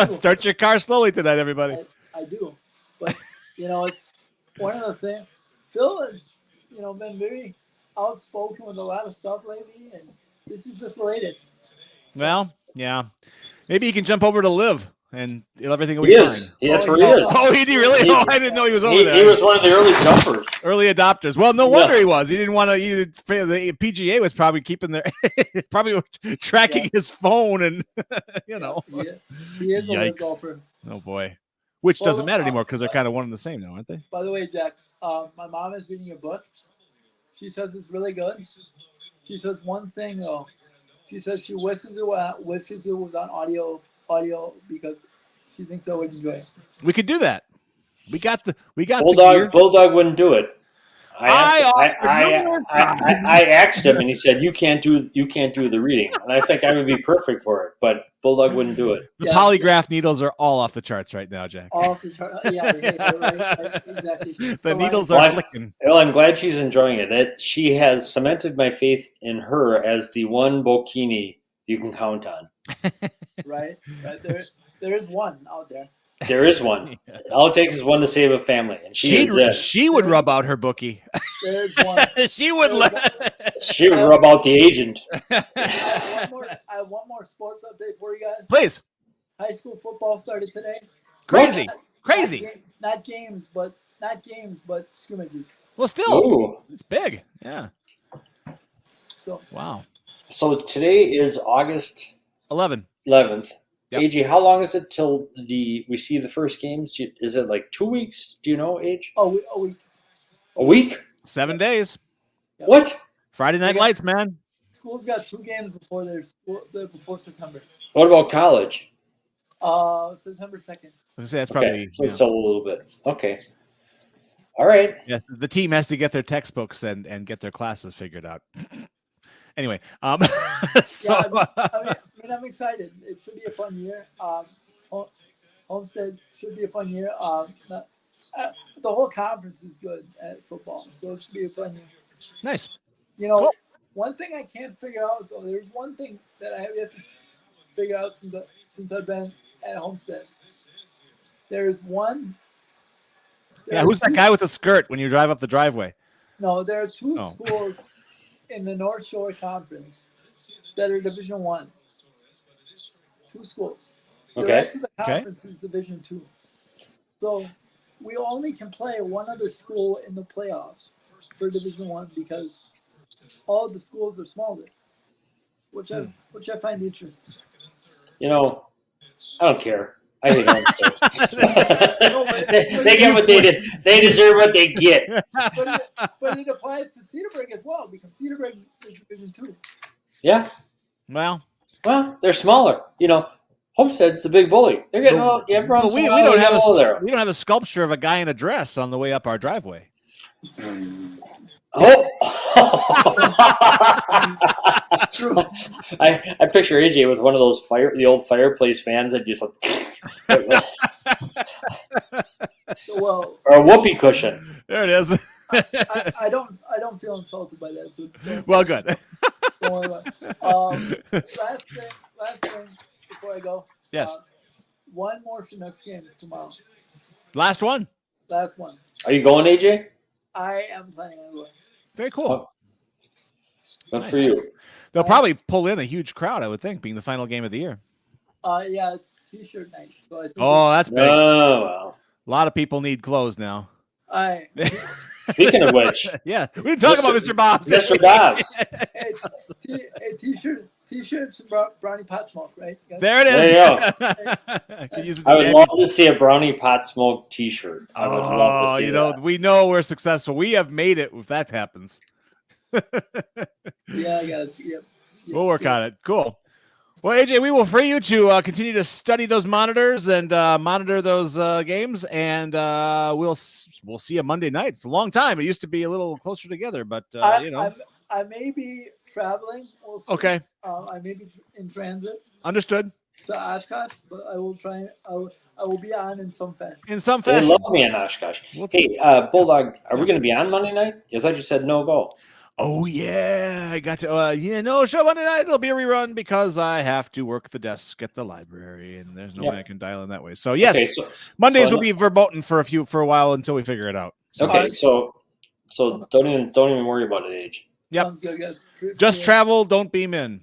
this. Start your car slowly tonight, everybody. I do. But, it's one of the things. Phil has, been very outspoken with a lot of stuff lately, and this is just the latest. Well, yeah. Maybe he can jump over to Live, and everything will be fine. That's where he is. Oh, he really? I didn't know he was over there. He was one of the early jumpers. Early adopters. Well, no wonder he was. He didn't want to. The PGA was probably keeping probably tracking his phone, and He is a Live golfer. Oh boy. Which doesn't matter anymore because they're kind of one and the same now, aren't they? By the way, Jack, my mom is reading a book. She says it's really good. She says one thing though. She says she wishes it was on audio because she thinks I would enjoy it. We could do that. We got Bulldog wouldn't do it. I asked him, and he said, "You can't do the reading," and I think I would be perfect for it. But Bulldog wouldn't do it. The polygraph needles are all off the charts right now, Jack. All off the charts. Yeah, right, exactly. The needles are flicking. Well, I'm glad she's enjoying it. That she has cemented my faith in her as the one Bocchini you can count on. Right. There is one out there. There is one. All it takes is one to save a family, and she would rub out her bookie. There's one. She would rub out the agent. I have one more sports update for you guys. Please. High school football started today. Crazy. Not games, but scrimmages. Well, still, it's big. Yeah. So wow. So today is August 11th. Yep. AJ, how long is it till we see the first games? Is it like 2 weeks? Do you know, AJ? A week. A week? 7 days. Yep. What? Friday night lights, man. School's got 2 games before before September. What about college? September 2nd. I was say that's probably still a little bit. Okay. All right. Yeah, the team has to get their textbolks and get their classes figured out. Anyway, I'm excited. It should be a fun year. Homestead should be a fun year. The whole conference is good at football, so it should be a fun year. Nice. Cool. One thing I can't figure out though. There's one thing that I have yet to figure out since I've been at Homestead. There's one. Who's that guy with the skirt when you drive up the driveway? No, there are 2 schools in the North Shore Conference that are Division I. 2 schools. The rest of the conference is Division II. So we only can play one other school in the playoffs for Division I because all the schools are smaller, which I find interesting. I don't care. I hate Homestead. They get what they did. They deserve what they get. But it applies to Cedarburg as well because Cedarburg is Division II. Yeah. Well, they're smaller. Homestead's the big bully. They're getting we don't have a sculpture of a guy in a dress on the way up our driveway. Oh, True. I picture AJ with one of those the old fireplace fans that just Well, or a whoopee cushion. There it is. I don't feel insulted by that. So Well, good. Don't worry about it. Last thing before I go. Yes. One more Chinook game tomorrow. Last one. Last one. Are you going, AJ? I am planning on going. Very cool. Good for you. They'll probably pull in a huge crowd, I would think, being the final game of the year. Yeah, it's T-shirt night. So I think Oh, that's big. Oh, well. A lot of people need clothes now. Speaking of which, Yeah, we can talk about Mr. Bob. Mr. Dobbs. T-shirts and brownie pot smoke, right? There it is. There you go. I would love to see a brownie pot smoke T-shirt. I would love to see that. We know we're successful. We have made it if that happens. Yeah, I guess. Yep. We'll work on it. Cool. Well, AJ, we will free you to continue to study those monitors and monitor those games, and we'll see you Monday night. It's a long time. It used to be a little closer together, but I may be traveling. We'll see. Okay. I may be in transit Understood. to Oshkosh, but I will try. I will be on in some fashion. In some They fashion. love me in Oshkosh. Hey, Bulldog, are we going to be on Monday night? I thought you said no go. Oh yeah, I got to. No show Monday night. It'll be a rerun because I have to work the desk at the library, and there's no way I can dial in that way. So yes, Okay, Mondays will be verboten for a while until we figure it out. So, Okay, so don't even worry about it, Age. Yep. Sounds good, guys. Just travel, don't beam in.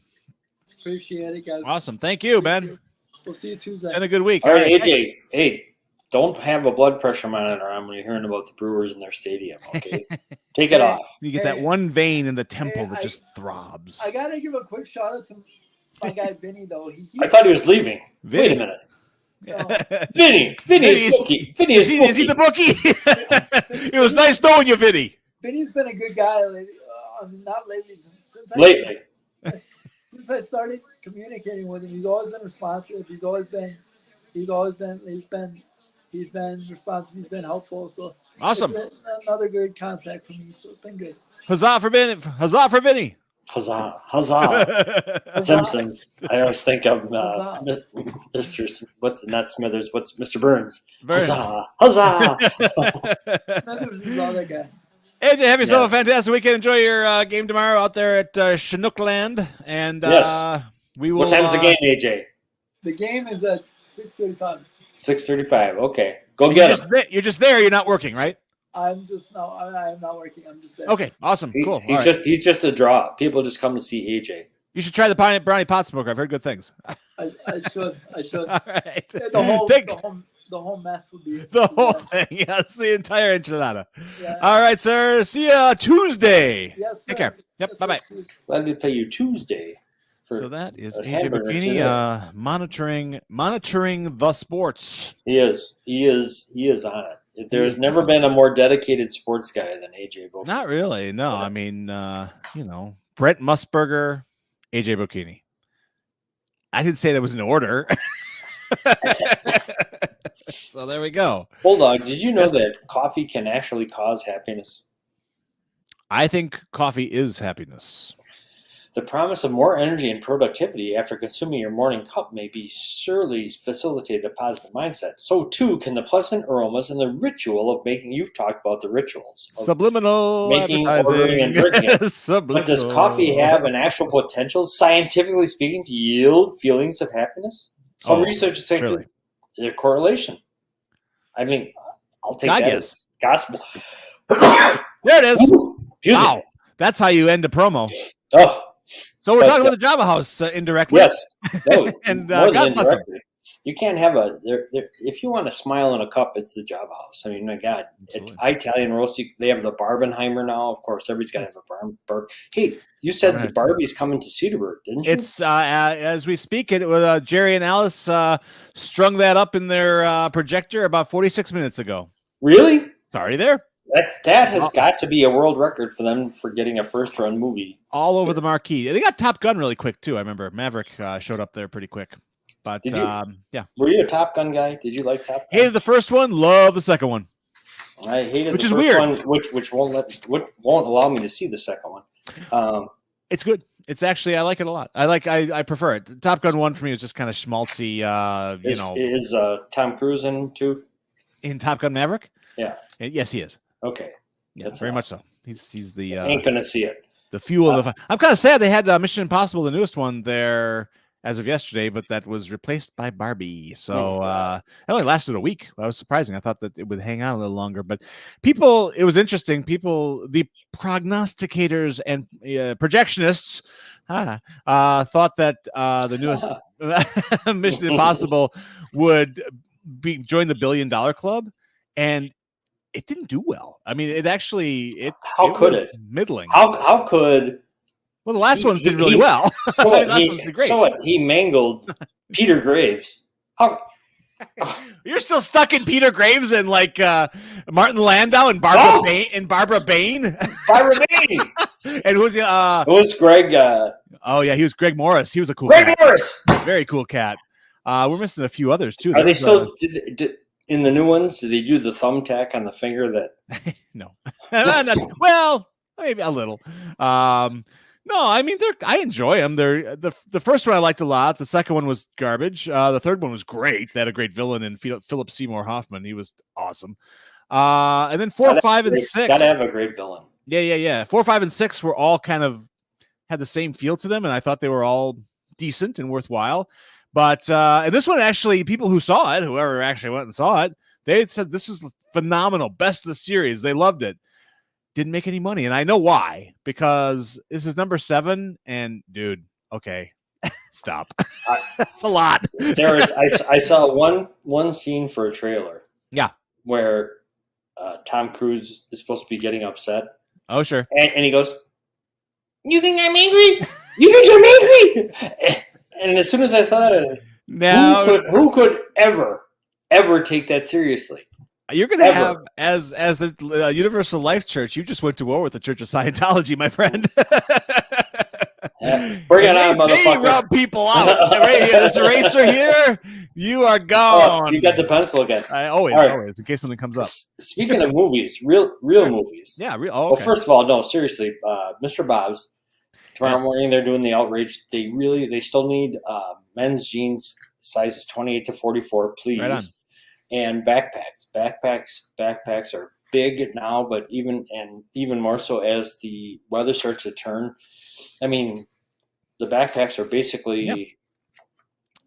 Appreciate it, guys. Awesome, thank you, Ben. We'll see you Tuesday. And a good week. All right, AJ. Hey, don't have a blood pressure monitor on when you're hearing about the Brewers and their stadium. Okay, take it off. You get that one vein in the temple that I- just throbs. I gotta give a quick shout out to my guy Vinny though. I thought he was leaving. Vinny. Wait a minute. Vinny is bookie. Vinny is Is he the bookie? It was nice knowing you, Vinny. Vinny's been a good guy lately. Not lately. Since I started communicating with him, he's always been responsive. He's been responsive. He's been helpful. So Awesome. It's another good contact for me. So it's been good. Huzzah for Vinny. Huzzah for Vinny. Huzzah. Simpsons. I always think of Huzzah. Mr. Not Smithers. What's Mr. Burns? Burns. Huzzah. Smithers is all that guy. AJ, have yourself a fantastic weekend. Enjoy your game tomorrow out there at Chinookland. And Yes. we will. What time's the game, AJ? The game is at 6:35. 6:35. Okay. Go get him. You're just there. You're not working, right? I'm not working. I'm just there. Okay, awesome, cool. He's just a draw. People just come to see AJ. You should try the brownie pot smoker. I've heard good things. I should. All right. The whole mess would be the whole thing. Yes, the entire enchilada. Yeah. All right, sir. See ya Tuesday. Yes, Take sir. care. Yep. Yes, Bye-bye. sir. Glad to pay you Tuesday. So that is a AJ hamburger Bikini today. monitoring the sports. He is on it. There's never been a more dedicated sports guy than AJ Bokini. Not really. No, I mean, Brent Musburger, AJ Bikini. I didn't say that was in order. So there we go. Bulldog, did you know that coffee can actually cause happiness? I think coffee is happiness. The promise of more energy and productivity after consuming your morning cup may be surely facilitate a positive mindset. So too can the pleasant aromas and the ritual of making. You've talked about the rituals. Of Subliminal making, advertising. ordering, and drinking it. Subliminal. But does coffee have an actual potential, scientifically speaking, to yield feelings of happiness? Some research has said their correlation. I mean, I'll take that as gospel. There it is. Wow. Me. That's how you end a promo. Oh. So we're talking about the Java House indirectly. Yes. No, and more God than bless him. indirectly. You can't have if you want a smile in a cup, it's the Java House. I mean, my God, Italian roast. They have the Barbenheimer now. Of course, everybody's got to have a Barb. Hey, you said the Barbie's coming to Cedarburg, didn't you? It's as we speak. It was Jerry and Alice strung that up in their projector about 46 minutes ago. Really? It's already there. That has got to be a world record for them for getting a first-run movie. All over the marquee. They got Top Gun really quick, too. I remember Maverick showed up there pretty quick. But, yeah. Were you a Top Gun guy? Did you like Top Gun? Hated the first one, love the second one. I hated which the is first weird. one, which won't allow me to see the second one. It's good. It's actually, I like it a lot. I prefer it. Top Gun 1 for me is just kind of schmaltzy, Is Tom Cruise in too? in Top Gun Maverick. Yeah. Yes, he is. Okay. Yeah, That's very enough. much so. He's the Ain't gonna see it. the fuel of the. I'm kind of sad they had Mission Impossible, the newest one, there as of yesterday, but that was replaced by Barbie. So it only lasted a week. That was surprising. I thought that it would hang on a little longer, but it was interesting. The prognosticators and projectionists thought that the newest Mission Impossible would join the $1 billion club, and it didn't do well. I mean, it actually How could was it? middling. How could? Well, the last ones did really well. So I mean, what? the last ones did great. So what? He mangled Peter Graves. How? You're still stuck in Peter Graves and like Martin Landau and Barbara No! Bain and Barbara Bain. Byron Bain. And who's It was Greg. oh yeah, he was Greg Morris. He was a cool Greg cat. Morris. Very cool cat. We're missing a few others too. Are they still in the new ones? Do they do the thumbtack on the finger? That No. Well, maybe a little. No, I mean I enjoy them. They're the first one I liked a lot. The second one was garbage. The third one was great. They had a great villain in Philip Seymour Hoffman. He was awesome. And then 4, 5, and 6. Gotta have a great villain. Yeah. 4, 5, and 6 were all kind of had the same feel to them, and I thought they were all decent and worthwhile. But and this one actually, people who saw it, whoever actually went and saw it, they said this was phenomenal, best of the series. They loved it. Didn't make any money, and I know why, because this is number 7, and dude, okay, stop. That's a lot. I saw one scene for a trailer. Yeah, where Tom Cruise is supposed to be getting upset. Oh sure, and he goes, "You think I'm angry? You think I'm angry?" And as soon as I saw that, now who could ever take that seriously? You're going to have, as the Universal Life Church, you just went to war with the Church of Scientology, my friend. Bring it on, motherfucker. They rub people out. Right here, this eraser here, you are gone. Oh, you got the pencil again. Always, in case something comes up. Speaking of movies, real movies. Yeah, real. Well, first of all, no, seriously, Mr. Bob's. Tomorrow morning, they're doing the outrage. They still need men's jeans sizes 28 to 44, please. Right on. And backpacks. Backpacks are big now, but even more so as the weather starts to turn. I mean, the backpacks are basically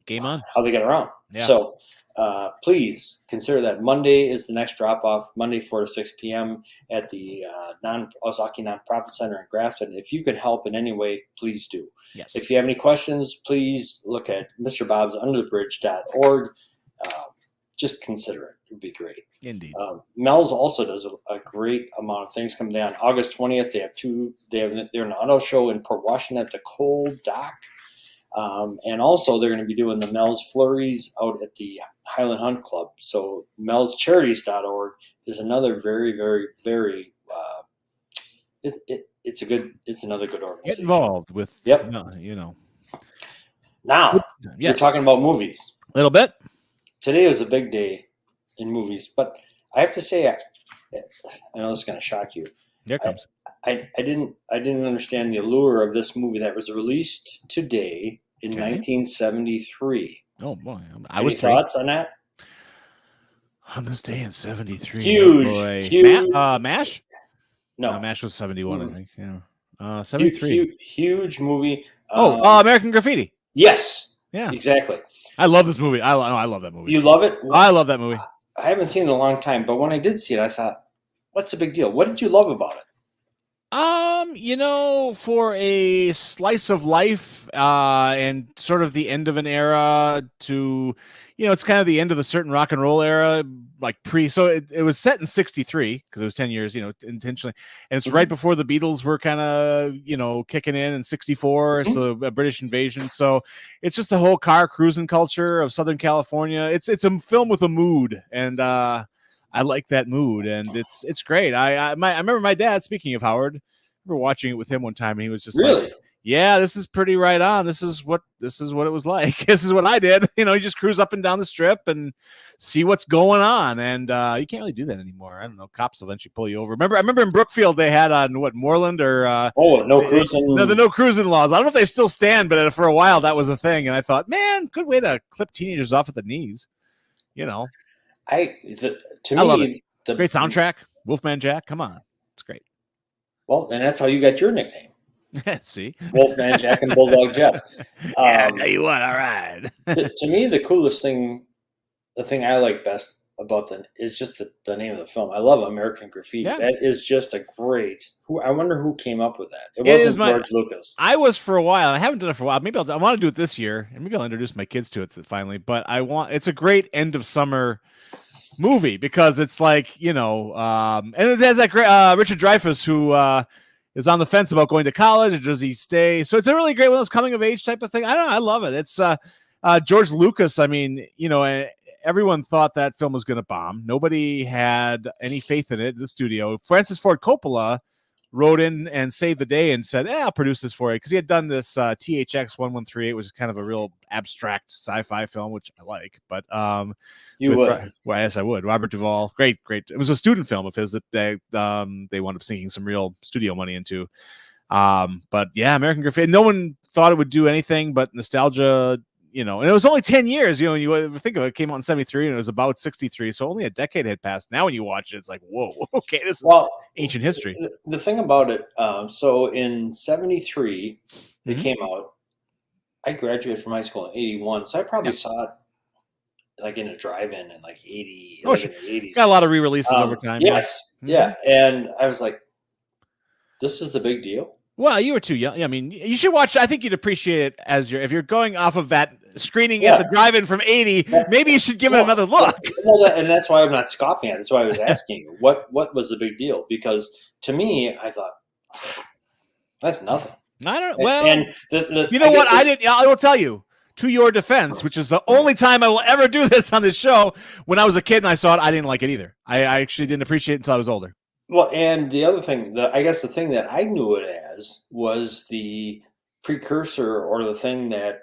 game on. How they get around. Yeah. So please consider that Monday is the next drop off. Monday 4 to 6 p.m. at the Ozaki Nonprofit Center in Grafton. If you can help in any way, please do. Yes. If you have any questions, please look at MrBobsUnderTheBridge.org. Just consider it. It would be great. Indeed. Mel's also does a great amount of things coming down. August 20th, they're an auto show in Port Washington at the Coal Dock. And also they're going to be doing the Mel's Flurries out at the Highland Hunt Club. So melscharities.org is another very, very, very, it's another good organization. Get involved with, Yep. Now, You're talking about movies. A little bit. Today was a big day in movies, but I have to say, I know this is going to shock you. Here it comes. I didn't understand the allure of this movie that was released today in 1973. Oh boy, Any thoughts on that? On this day in 73. Huge. MASH? No, MASH was 71, I think. Yeah. 73. Huge movie. American Graffiti. Yes. Yeah. Exactly. I love this movie. I love that movie. You love it? I love that movie. I haven't seen it in a long time, but when I did see it, I thought, what's the big deal? What did you love about it? For a slice of life, and sort of the end of an era to, it's kind of the end of the certain rock and roll era, like so it was set in 63 because it was 10 years, intentionally. And it's right before the Beatles were kind of, kicking in 64. So a British invasion. So it's just the whole car cruising culture of Southern California. It's a film with a mood, and, I like that mood, and it's great. I remember my dad, speaking of Howard, I remember watching it with him one time, and he was just really? yeah, this is pretty right on. This is what it was like. This is what I did. You just cruise up and down the strip and see what's going on. And you can't really do that anymore. I don't know. Cops eventually pull you over. I remember in Brookfield they had on Moreland or no cruising. The no cruising laws. I don't know if they still stand, but for a while that was a thing. And I thought, man, good way to clip teenagers off at the knees. To I me, love it. Great soundtrack. Wolfman Jack. Come on, it's great. Well, and that's how you got your nickname. See, Wolfman Jack and Bulldog Jeff. I tell you what, all right. to me, the coolest thing, the thing I like best about is just the name of the film. I love American Graffiti. Yeah. That is just a great. I wonder who came up with that. It wasn't George Lucas. I was for a while. I haven't done it for a while. Maybe I want to do it this year, and maybe I'll introduce my kids to it finally. But it's a great end of summer movie because it's like and it has that great Richard Dreyfuss who is on the fence about going to college or does he stay. So it's a really great one of those coming of age type of thing. I don't know. I love it. It's George Lucas. I mean, everyone thought that film was going to bomb. Nobody had any faith in it. The studio, Francis Ford Coppola, wrote in and saved the day and said, I'll produce this for you. Because he had done this THX 1138, which is kind of a real abstract sci-fi film, which I like. But you would. Well, yes, I would. Robert Duvall. Great. It was a student film of his that they wound up sinking some real studio money into. But yeah, American Graffiti. No one thought it would do anything but nostalgia. And it was only 10 years, you think of it, came out in 73 and it was about 63. So only a decade had passed. Now when you watch it, it's like, whoa, okay, this is ancient history. The thing about it, so in 73, it came out. I graduated from high school in 81. So I probably saw it like in a drive-in in like 80. Oh, sure. 80s. Got a lot of re-releases over time. Yes. Yeah. And I was like, this is the big deal. Well, you were too young. I mean, you should watch. I think you'd appreciate it if you're going off of that screening at the drive-in from 80. Maybe you should give it another look. And that's why I'm not scoffing at it. That's why I was asking you what was the big deal? Because to me, I thought that's nothing. I don't. Well, and I will tell you. To your defense, which is the only time I will ever do this on this show. When I was a kid and I saw it, I didn't like it either. I actually didn't appreciate it until I was older. Well, and the other thing, I guess the thing that I knew it as was the precursor or the thing that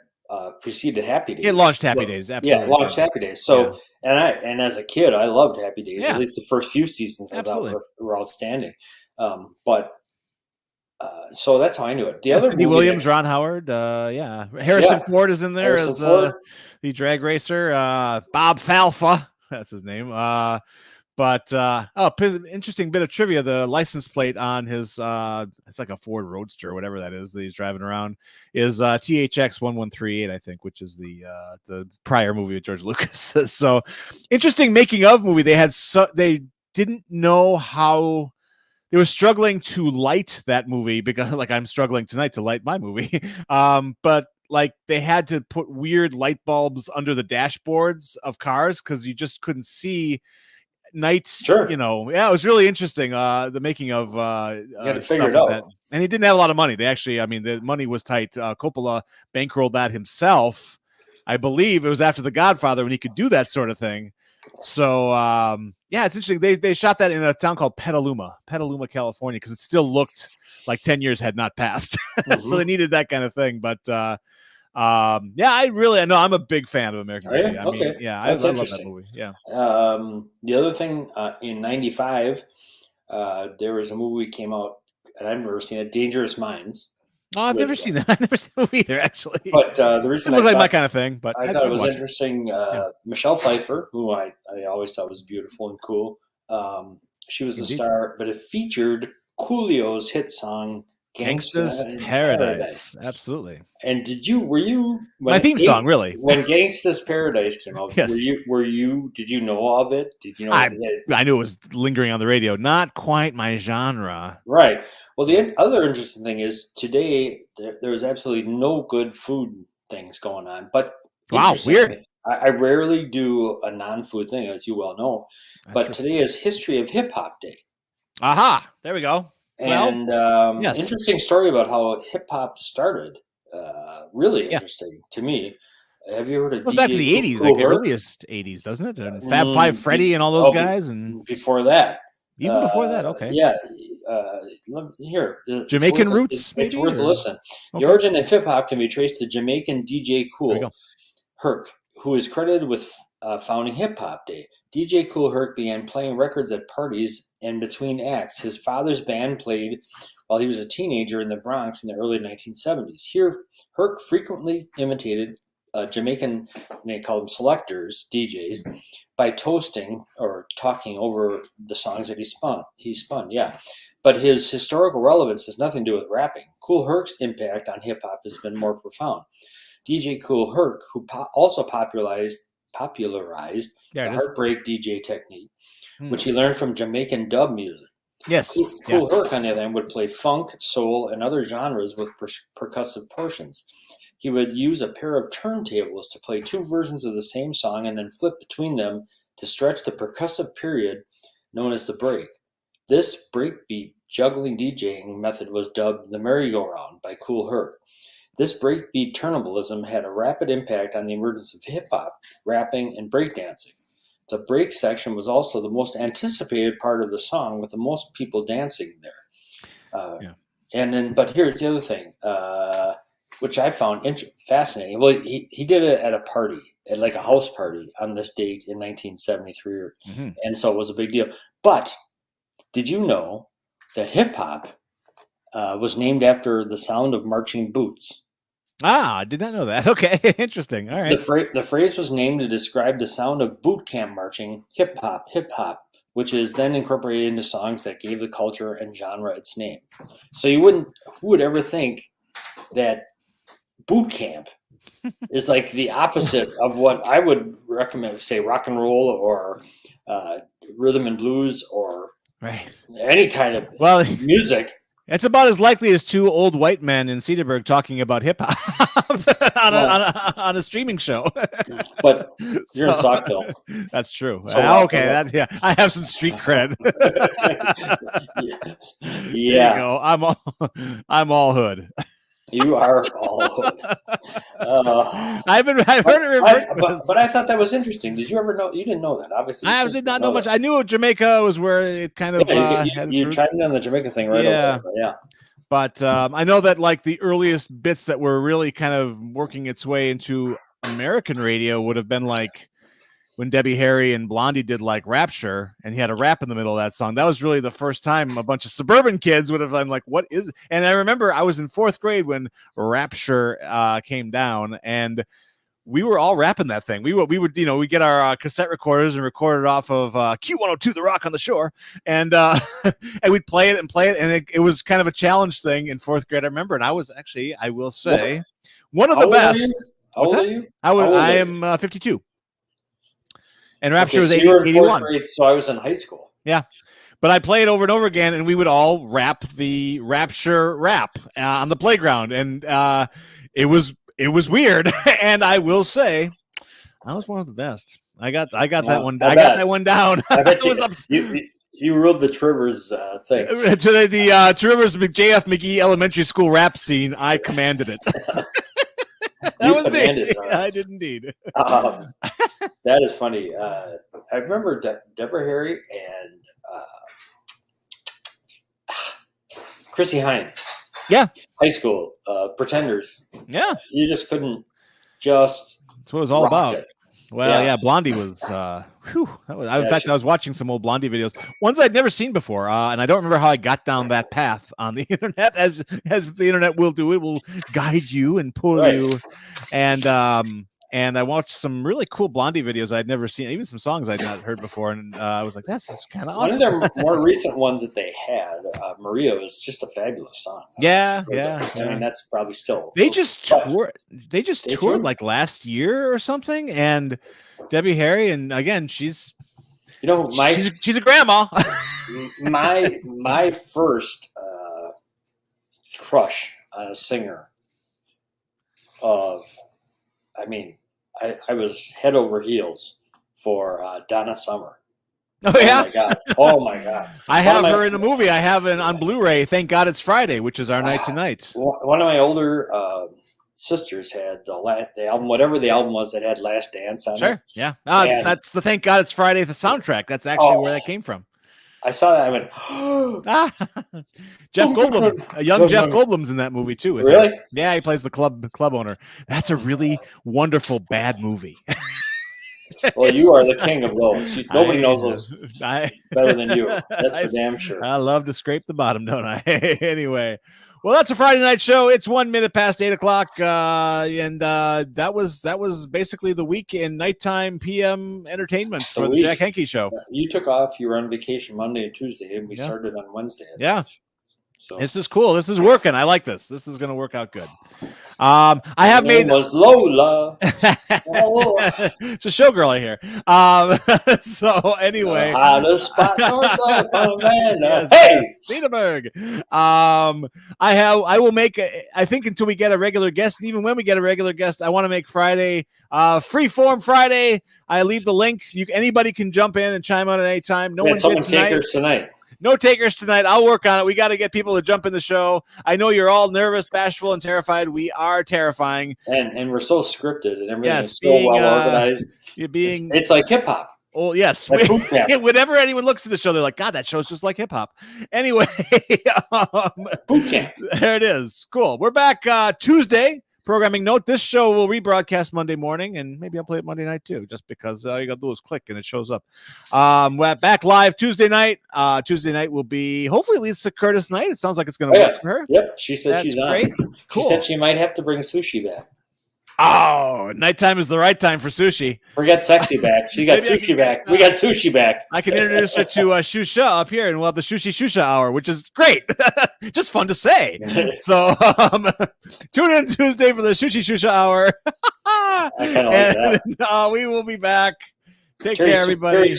preceded Happy Days. It launched Happy Days, absolutely. Yeah, it launched Happy Days. So, and as a kid, I loved Happy Days. At least the first few seasons I thought were outstanding. So that's how I knew it. The other Cindy Williams, Ron Howard, Harrison Ford is in there as the drag racer. Bob Falfa, that's his name. Interesting bit of trivia. The license plate on his, it's like a Ford Roadster or whatever that is that he's driving around, is THX 1138, I think, which is the prior movie with George Lucas. So interesting making of movie. They didn't know how. They were struggling to light that movie because, like, I'm struggling tonight to light my movie. But like they had to put weird light bulbs under the dashboards of cars because you just couldn't see nights. Sure. It was really interesting. The making of you had to figure it out. And he didn't have a lot of money. The money was tight. Coppola bankrolled that himself. I believe it was after The Godfather when he could do that sort of thing. So it's interesting. They shot that in a town called Petaluma, California, because it still looked like 10 years had not passed. So they needed that kind of thing. But I know I'm a big fan of American Graffiti. I love that movie. Yeah. The other thing, in 95, there was a movie came out, and I've never seen it, Dangerous Minds. Oh, I've never seen that. I've never seen that either, actually. But the reason it looks like my kind of thing, but I thought it was interesting. Michelle Pfeiffer, who I always thought was beautiful and cool. She was the star, but it featured Coolio's hit song Gangsta's Paradise. Absolutely. And were you my theme song, really? When Gangsta's Paradise came out, yes. did you know of it? Did you know I knew it was lingering on the radio. Not quite my genre. Right. Well, the other interesting thing is today there's absolutely no good food things going on. But wow, weird. I rarely do a non-food thing, as you well know. But today is History of Hip Hop Day. Aha! There we go. And interesting story about how hip hop started. Really interesting to me. Have you heard of? Well, back to the '80s, like the earliest '80s, doesn't it? And Fab Five Freddy and all those guys, and before that. Even before that, okay. Yeah. Here. Jamaican roots, It's maybe, worth a or- listen. Okay. The origin of hip hop can be traced to Jamaican DJ There we Kool go. Herc, who is credited with founding Hip Hop Day. DJ Kool Herc began playing records at parties and between acts. His father's band played while he was a teenager in the Bronx in the early 1970s. Here, Herc frequently imitated Jamaican, they call them selectors, DJs, by toasting or talking over the songs that he spun, yeah. But his historical relevance has nothing to do with rapping. Kool Herc's impact on hip hop has been more profound. DJ Kool Herc, who also popularized the heartbreak DJ technique, which he learned from Jamaican dub music. Yes. Kool Herc, on the other hand, would play funk, soul, and other genres with percussive portions. He would use a pair of turntables to play two versions of the same song and then flip between them to stretch the percussive period known as the break. This breakbeat juggling DJing method was dubbed the merry-go-round by Kool Herc. This breakbeat turntablism had a rapid impact on the emergence of hip-hop, rapping, and breakdancing. The break section was also the most anticipated part of the song, with the most people dancing there. But here's the other thing, which I found fascinating. Well, he did it at a party, at like a house party on this date in 1973, and so it was a big deal. But did you know that hip-hop was named after the sound of marching boots? I did not know that. Okay, interesting. All right. The phrase was named to describe the sound of boot camp marching, hip hop, which is then incorporated into songs that gave the culture and genre its name. So who would ever think that boot camp is like the opposite of what I would recommend, say rock and roll or rhythm and blues or any kind of music. It's about as likely as two old white men in Cedarburg talking about hip hop on a streaming show. But you're in Saukville. That's true. So, okay, I have some street cred. Yeah, there you go. I'm all hood. You are all hood. I've heard it referred, but I thought that was interesting. Did you ever know? You didn't know that, obviously. I did not know much. I knew Jamaica was where it kind of. You tried on the Jamaica thing, right? Yeah, yeah. But I know that like the earliest bits that were really kind of working its way into American radio would have been like when Debbie Harry and Blondie did like Rapture, and he had a rap in the middle of that song. That was really the first time a bunch of suburban kids would have been like, what is it? And I remember I was in 4th grade when Rapture came down, and we were all rapping that thing. We would we get our cassette recorders and record it off of Q102 The Rock on the Shore, and and we'd play it, and it was kind of a challenge thing in 4th grade, I remember. And I was actually, I will say, one of the best. How old are you? I am 52. And Rapture was so you were in 81. 4th grade, so I was in high school. Yeah. But I play it over and over again, and we would all rap the Rapture rap on the playground. And it was weird. And I will say, I was one of the best. I got that one. I got that one down. I bet you ruled the Trivers thing. To the Trivers JF McGee Elementary School rap scene, I commanded it. That was me. I did indeed. That is funny. I remember Deborah Harry and Chrissy Hine. Yeah. High school. Pretenders. Yeah. You just couldn't just. That's what it was all about. It. Well, yeah, Blondie was. In fact, I was watching some old Blondie videos, ones I'd never seen before, and I don't remember how I got down that path on the internet. As the internet will do, it will guide you and pull you. And I watched some really cool Blondie videos I'd never seen, even some songs I'd not heard before, and I was like, "That's kind of awesome." One of their more recent ones that they had, Maria, was just a fabulous song. Yeah. I mean, that's probably still. They just toured. They just toured like last year or something, and Debbie Harry, and again, she's she's a grandma. my first crush on a singer I was head over heels for Donna Summer. Oh yeah! Oh my god! I have her in a movie. I have it on Blu-ray. Thank God It's Friday, which is our night tonight. One of my older sisters had the album, whatever the album was that had Last Dance on it. Sure, yeah. That's the Thank God It's Friday, the soundtrack. That's actually where that came from. I saw that. I went, Jeff Goldblum, a young Jeff Goldblum's in that movie too. Really? Yeah, he plays the club owner. That's a really wonderful bad movie. Well, you are the king of those. Nobody knows those better than you. That's for damn sure. I love to scrape the bottom, don't I? Anyway, well, that's a Friday night show. It's 1 minute past 8 o'clock, and that was basically the week in nighttime PM entertainment for the Jack Henke show. You took off. You were on vacation Monday and Tuesday, and we started on Wednesday. Yeah. So this is cool. This is working. I like this. This is going to work out good. I have made was Lola. It's a showgirl I hear. So anyway, hey, Cedarburg. I will make. I think until we get a regular guest, and even when we get a regular guest, I want to make Friday Freeform Friday. I leave the link. Anybody can jump in and chime in at any time. No one someone did tonight. takers tonight. No takers tonight. I'll work on it. We got to get people to jump in the show. I know you're all nervous, bashful, and terrified. We are terrifying. And we're so scripted and everything is so well organized. It's like hip hop. Oh, yes. Like whenever anyone looks at the show, they're like, God, that show's just like hip hop. Anyway. Boot camp. There it is. Cool. We're back Tuesday. Programming note, this show will rebroadcast Monday morning, and maybe I'll play it Monday night too, just because all you got to do is click and it shows up. We're back live Tuesday night. Tuesday night will be hopefully Lisa Curtis night. It sounds like it's going to work for her. Yep, she said she's on. Great. Cool. She said she might have to bring sushi back. Oh, nighttime is the right time for sushi. Forget sexy back. She got sushi back. We got sushi back. I can introduce her to Shusha up here, and we'll have the Shusha hour, which is great. Just fun to say. So tune in Tuesday for the Shusha hour. I kind of like that. We will be back. Take care, everybody.